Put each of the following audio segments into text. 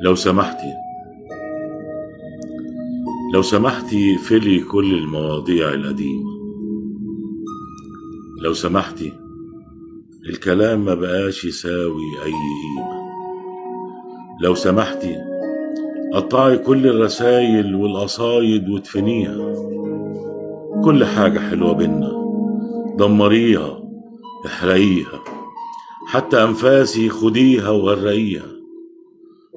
لو سمحتي لو سمحتي اقفلي كل المواضيع القديمة. لو سمحتي الكلام ما بقاش يساوي أي قيمة. لو سمحتي قطعي كل الرسايل والقصايد وادفنيها. كل حاجة حلوة بينا دمريها، احرقيها، حتى أنفاسي خديها وغرقيها.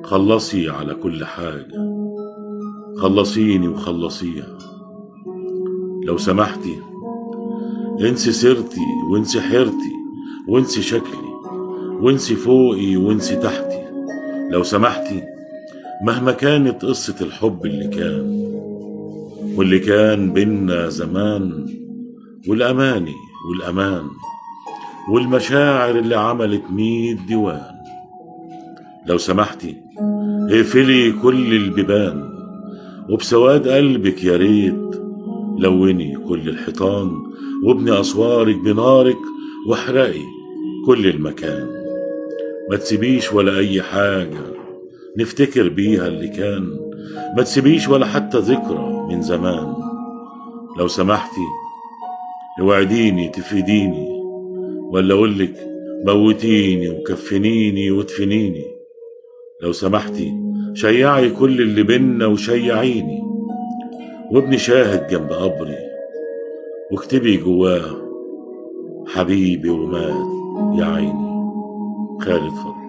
خلصي على كل حاجة، خلصيني وخلصيها. لو سمحتي انسي سيرتي وانسي حيرتي وانسي شكلي وانسي فوقي وانسي تحتي. لو سمحتي مهما كانت قصة الحب واللي كان بينا زمان، والأماني والأمان والمشاعر اللي عملت 100 ديوان. لو سمحتي اقفلي كل البيبان، وبسواد قلبك يا ريت لوني كل الحيطان، وابني أسوارك بنارك واحرقي كل المكان. ما تسيبيش ولا أي حاجة نفتكر بيها اللي كان، ما تسيبيش ولا حتى ذكرى من زمان. لو سمحتي اوعديني تفيديني، ولا أقولك موتيني وكفنيني وادفنيني. لو سمحتي شيعي كل اللي بينا وشيعيني، وابني شاهد جنب قبري واكتبي جواه حبيبي ومات يا عيني. خالد فضل.